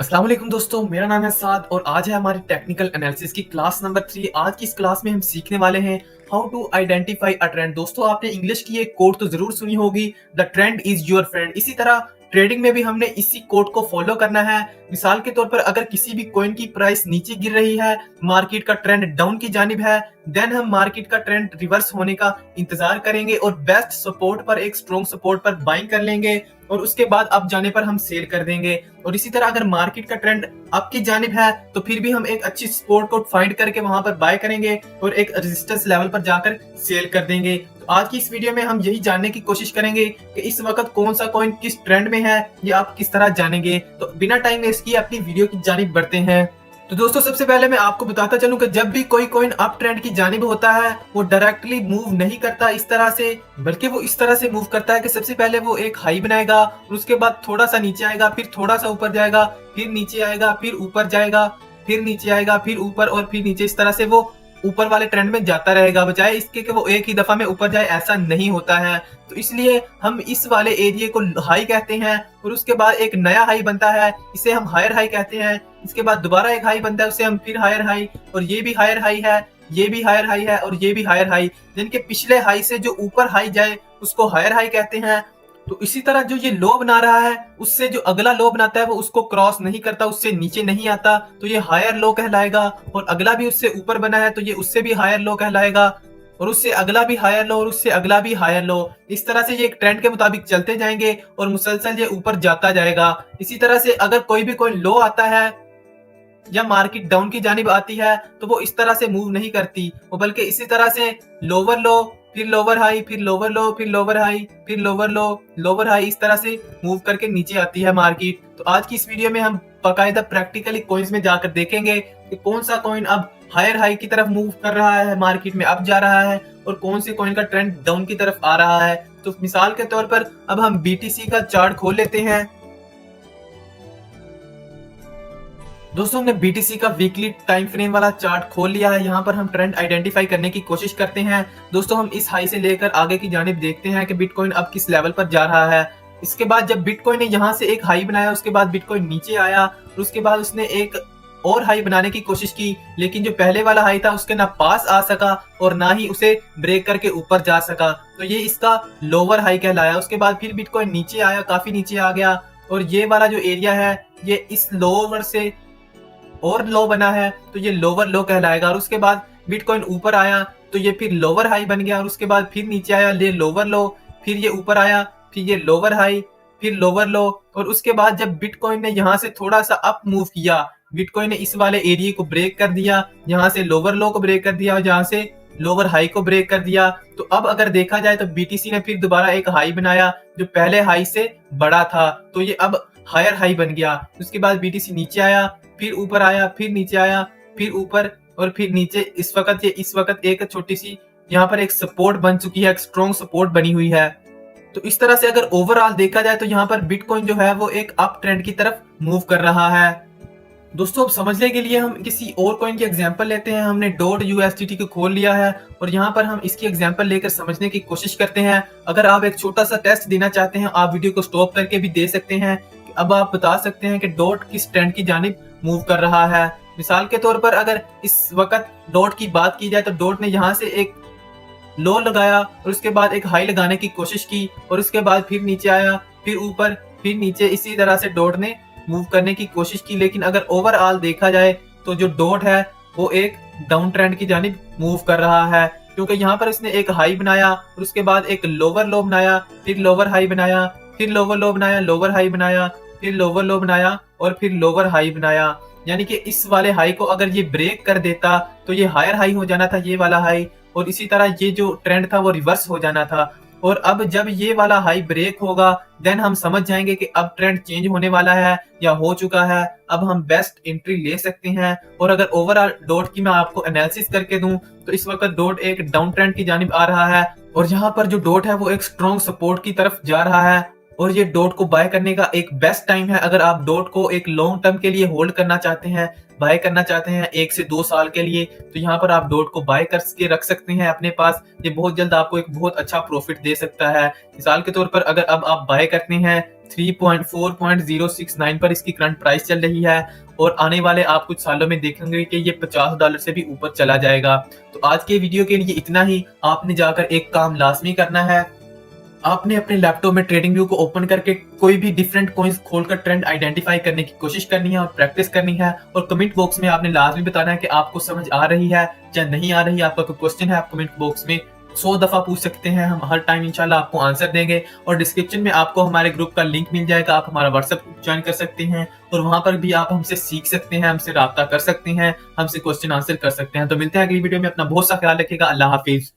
अस्सलाम वालेकुम दोस्तों, मेरा नाम है साद और आज है हमारी टेक्निकल एनालिसिस की क्लास नंबर 3। आज की इस क्लास में हम सीखने वाले हैं how to identify a trend. दोस्तों, आपने इंग्लिश की एक कोट तो जरूर सुनी होगी, the trend is your friend. इसी तरह ट्रेडिंग में भी हमने इसी कोट को फॉलो करना है। मिसाल के तौर पर अगर किसी भी कॉइन की प्राइस नीचे गिर रही है, मार्केट का ट्रेंड डाउन की जानिब है, देन हम मार्केट का ट्रेंड रिवर्स होने का इंतजार करेंगे और बेस्ट सपोर्ट पर, एक स्ट्रॉन्ग सपोर्ट पर बाइंग कर लेंगे और उसके बाद अप जाने पर हम सेल कर देंगे। और इसी तरह अगर मार्केट का ट्रेंड अप की जानिब है तो फिर भी हम एक अच्छी सपोर्ट को फाइंड करके वहां पर बाय करेंगे और एक रेजिस्टेंस लेवल पर जाकर सेल कर देंगे। तो आज की इस वीडियो में हम यही जानने की कोशिश करेंगे कि इस वक्त कौन सा कॉइन किस ट्रेंड में है, ये आप किस तरह जानेंगे। तो बिना टाइम वेस्ट किए अपनी वीडियो की जानिब बढ़ते हैं। तो दोस्तों, सबसे पहले मैं आपको बताता चलूं कि जब भी कोई कॉइन अप ट्रेंड की जानिब होता है वो डायरेक्टली मूव नहीं करता इस तरह से, बल्कि वो इस तरह से मूव करता है कि सबसे पहले वो एक हाई बनाएगा और उसके बाद थोड़ा सा नीचे आएगा, फिर थोड़ा सा ऊपर जाएगा, फिर नीचे आएगा, फिर ऊपर जाएगा, फिर नीचे आएगा, फिर ऊपर और फिर नीचे। इस तरह से वो ऊपर वाले ट्रेंड में जाता रहेगा, बजाय इसके कि वो एक ही दफा में ऊपर जाए। ऐसा नहीं होता है। तो इसलिए हम इस वाले एरिया को हाई कहते हैं और उसके बाद एक नया हाई बनता है, इसे हम हायर हाई कहते हैं। इसके बाद दोबारा एक हाई बनता है, उसे हम फिर हायर हाई, और ये भी हायर हाई है, ये भी हायर हाई है और ये भी हायर हाई। जिनके पिछले हाई से जो ऊपर हाई जाए उसको हायर हाई कहते हैं। तो इसी तरह जो ये लो बना रहा है उससे जो अगला लो बनाता है वो उसको क्रॉस नहीं करता, उससे नीचे नहीं आता, तो ये हायर लो कहलाएगा। और अगला भी उससे ऊपर बना है तो ये उससे भी हायर लो कहलाएगा, और उससे अगला भी हायर लो और उससे अगला भी हायर लो। इस तरह से ये एक ट्रेंड के मुताबिक चलते जाएंगे और मुसलसल ये ऊपर जाता जाएगा। इसी तरह से अगर कोई भी कोई लो आता है या मार्केट डाउन की जानिब आती है तो वो इस तरह से मूव नहीं करती, वो बल्कि इसी तरह से लोअर लो, फिर लोअर हाई, फिर लोअर लो, फिर लोअर हाई, फिर लोअर लो, लोअर हाई, इस तरह से मूव करके नीचे आती है मार्केट। तो आज की इस वीडियो में हम बाकायदा प्रैक्टिकली कॉइन्स में जाकर देखेंगे कि कौन सा कॉइन अब हायर हाई की तरफ मूव कर रहा है, मार्केट में अब जा रहा है, और कौन से कॉइन का ट्रेंड डाउन की तरफ आ रहा है। तो मिसाल के तौर पर अब हम बीटीसी का चार्ट खोल लेते हैं। दोस्तों, हमने बीटीसी का वीकली टाइम फ्रेम वाला चार्ट खोल लिया है। यहाँ पर हम ट्रेंड आइडेंटिफाई करने की कोशिश करते हैं। दोस्तों, हम इस हाई से लेकर आगे की जानिब देखते हैं कि बिटकॉइन अब किस लेवल पर जा रहा है। इसके बाद जब बिटकॉइन ने यहाँ से एक हाई बनाया, उसके बाद बिटकॉइन नीचे आया और उसके बाद उसने एक और हाई बनाने की कोशिश की, लेकिन जो पहले वाला हाई था उसके ना पास आ सका और ना ही उसे ब्रेक करके ऊपर जा सका, तो ये इसका लोअर हाई कहलाया। उसके बाद फिर बिटकॉइन नीचे आया, काफी नीचे आ गया, और ये वाला जो एरिया है ये इस लोअर से और लो बना है तो ये लोअर लो कहलाएगा। और उसके बाद बिटकॉइन ऊपर आया तो ये फिर लोअर हाई बन गया, और उसके बाद फिर नीचे आया, ये लोअर लो, फिर ये ऊपर आया, फिर ये लोअर हाई, फिर लोअर लो। और उसके बाद जब बिटकॉइन ने यहाँ से थोड़ा सा अप मूव किया, बिटकॉइन ने इस वाले एरिया को ब्रेक कर दिया, यहाँ से लोअर लो को ब्रेक कर दिया और यहाँ से लोअर हाई को ब्रेक कर दिया। तो अब अगर देखा जाए तो बीटीसी ने फिर दोबारा एक हाई बनाया जो पहले हाई से बड़ा था, तो ये अब हायर हाई बन गया। उसके बाद बीटीसी नीचे आया, फिर ऊपर आया, फिर नीचे आया, फिर ऊपर और फिर नीचे। इस वक्त एक छोटी सी यहाँ पर एक सपोर्ट बन चुकी है, एक स्ट्रॉन्ग सपोर्ट बनी हुई है। तो इस तरह से अगर ओवरऑल देखा जाए तो यहाँ पर बिटकॉइन जो है वो एक अप ट्रेंड की तरफ मूव कर रहा है। दोस्तों, अब समझने के लिए हम किसी और कॉइन की एग्जांपल लेते हैं। हमने डॉट यूएसडीटी को खोल लिया है और यहाँ पर हम इसकी एग्जांपल लेकर समझने की कोशिश करते हैं। अगर आप एक छोटा सा टेस्ट देना चाहते हैं, आप वीडियो को स्टॉप करके भी दे सकते हैं। अब आप बता सकते हैं कि डॉट किस ट्रेंड की जानिब मूव कर रहा है। मिसाल के तौर पर अगर इस वक्त डॉट की बात की जाए तो डॉट ने यहाँ से एक लो लगाया और उसके बाद एक हाई लगाने की कोशिश की और उसके बाद फिर नीचे आया, फिर ऊपर, फिर नीचे। इसी तरह से डॉट ने मूव करने की कोशिश की, लेकिन अगर ओवरऑल देखा जाए तो जो डॉट है वो एक डाउन ट्रेंड की जानिब मूव कर रहा है, क्योंकि यहाँ पर इसने एक हाई बनाया और उसके बाद एक लोअर लो बनाया, फिर लोअर हाई बनाया, फिर लोअर लो बनाया, लोअर हाई बनाया, फिर लोअर लो बनाया और फिर लोअर हाई बनाया। यानी कि इस वाले हाई को अगर ये ब्रेक कर देता तो ये हायर हाई हो जाना था, ये वाला हाई, और इसी तरह ये जो ट्रेंड था वो रिवर्स हो जाना था। और अब जब ये वाला हाई ब्रेक होगा देन हम समझ जाएंगे कि अब ट्रेंड चेंज होने वाला है या हो चुका है। अब हम बेस्ट एंट्री ले सकते हैं। और अगर ओवरऑल डॉट की मैं आपको एनालिसिस करके दूं तो इस वक्त डॉट एक डाउन ट्रेंड की जानिब आ रहा है और यहाँ पर जो डॉट है वो एक स्ट्रॉन्ग सपोर्ट की तरफ जा रहा है। और ये डॉट को बाय करने का एक बेस्ट टाइम है। अगर आप डॉट को एक लॉन्ग टर्म के लिए होल्ड करना चाहते हैं, बाय करना चाहते हैं 1 से 2 साल के लिए, तो यहाँ पर आप डॉट को बाय करके रख सकते हैं अपने पास। ये बहुत जल्द आपको एक बहुत अच्छा प्रॉफिट दे सकता है। मिसाल के तौर पर अगर अब आप बाय करते हैं 3.4.069 पर इसकी करंट प्राइस चल रही है और आने वाले आप कुछ सालों में देखेंगे कि ये $50 से भी ऊपर चला जाएगा। तो आज के वीडियो के लिए इतना ही। आपने जाकर एक काम लाजमी करना है, आपने अपने लैपटॉप में ट्रेडिंग व्यू को ओपन करके कोई भी डिफरेंट कॉइन्स खोलकर ट्रेंड आइडेंटिफाई करने की कोशिश करनी है और प्रैक्टिस करनी है। और कमेंट बॉक्स में आपने लाजमी बताना है कि आपको समझ आ रही है या नहीं आ रही है। आपका कोई क्वेश्चन है, आप कमेंट बॉक्स में 100 दफा पूछ सकते हैं, हम हर टाइम इंशाल्लाह आपको आंसर देंगे। और डिस्क्रिप्शन में आपको हमारे ग्रुप का लिंक मिल जाएगा, आप हमारा व्हाट्सएप ग्रुप ज्वाइन कर सकते हैं और वहां पर भी आप हमसे सीख सकते हैं, हमसे राब्ता कर सकते हैं, हमसे क्वेश्चन आंसर कर सकते हैं। तो मिलते हैं अगली वीडियो में। अपना बहुत सा ख्याल रखिएगा। अल्लाह हाफिज।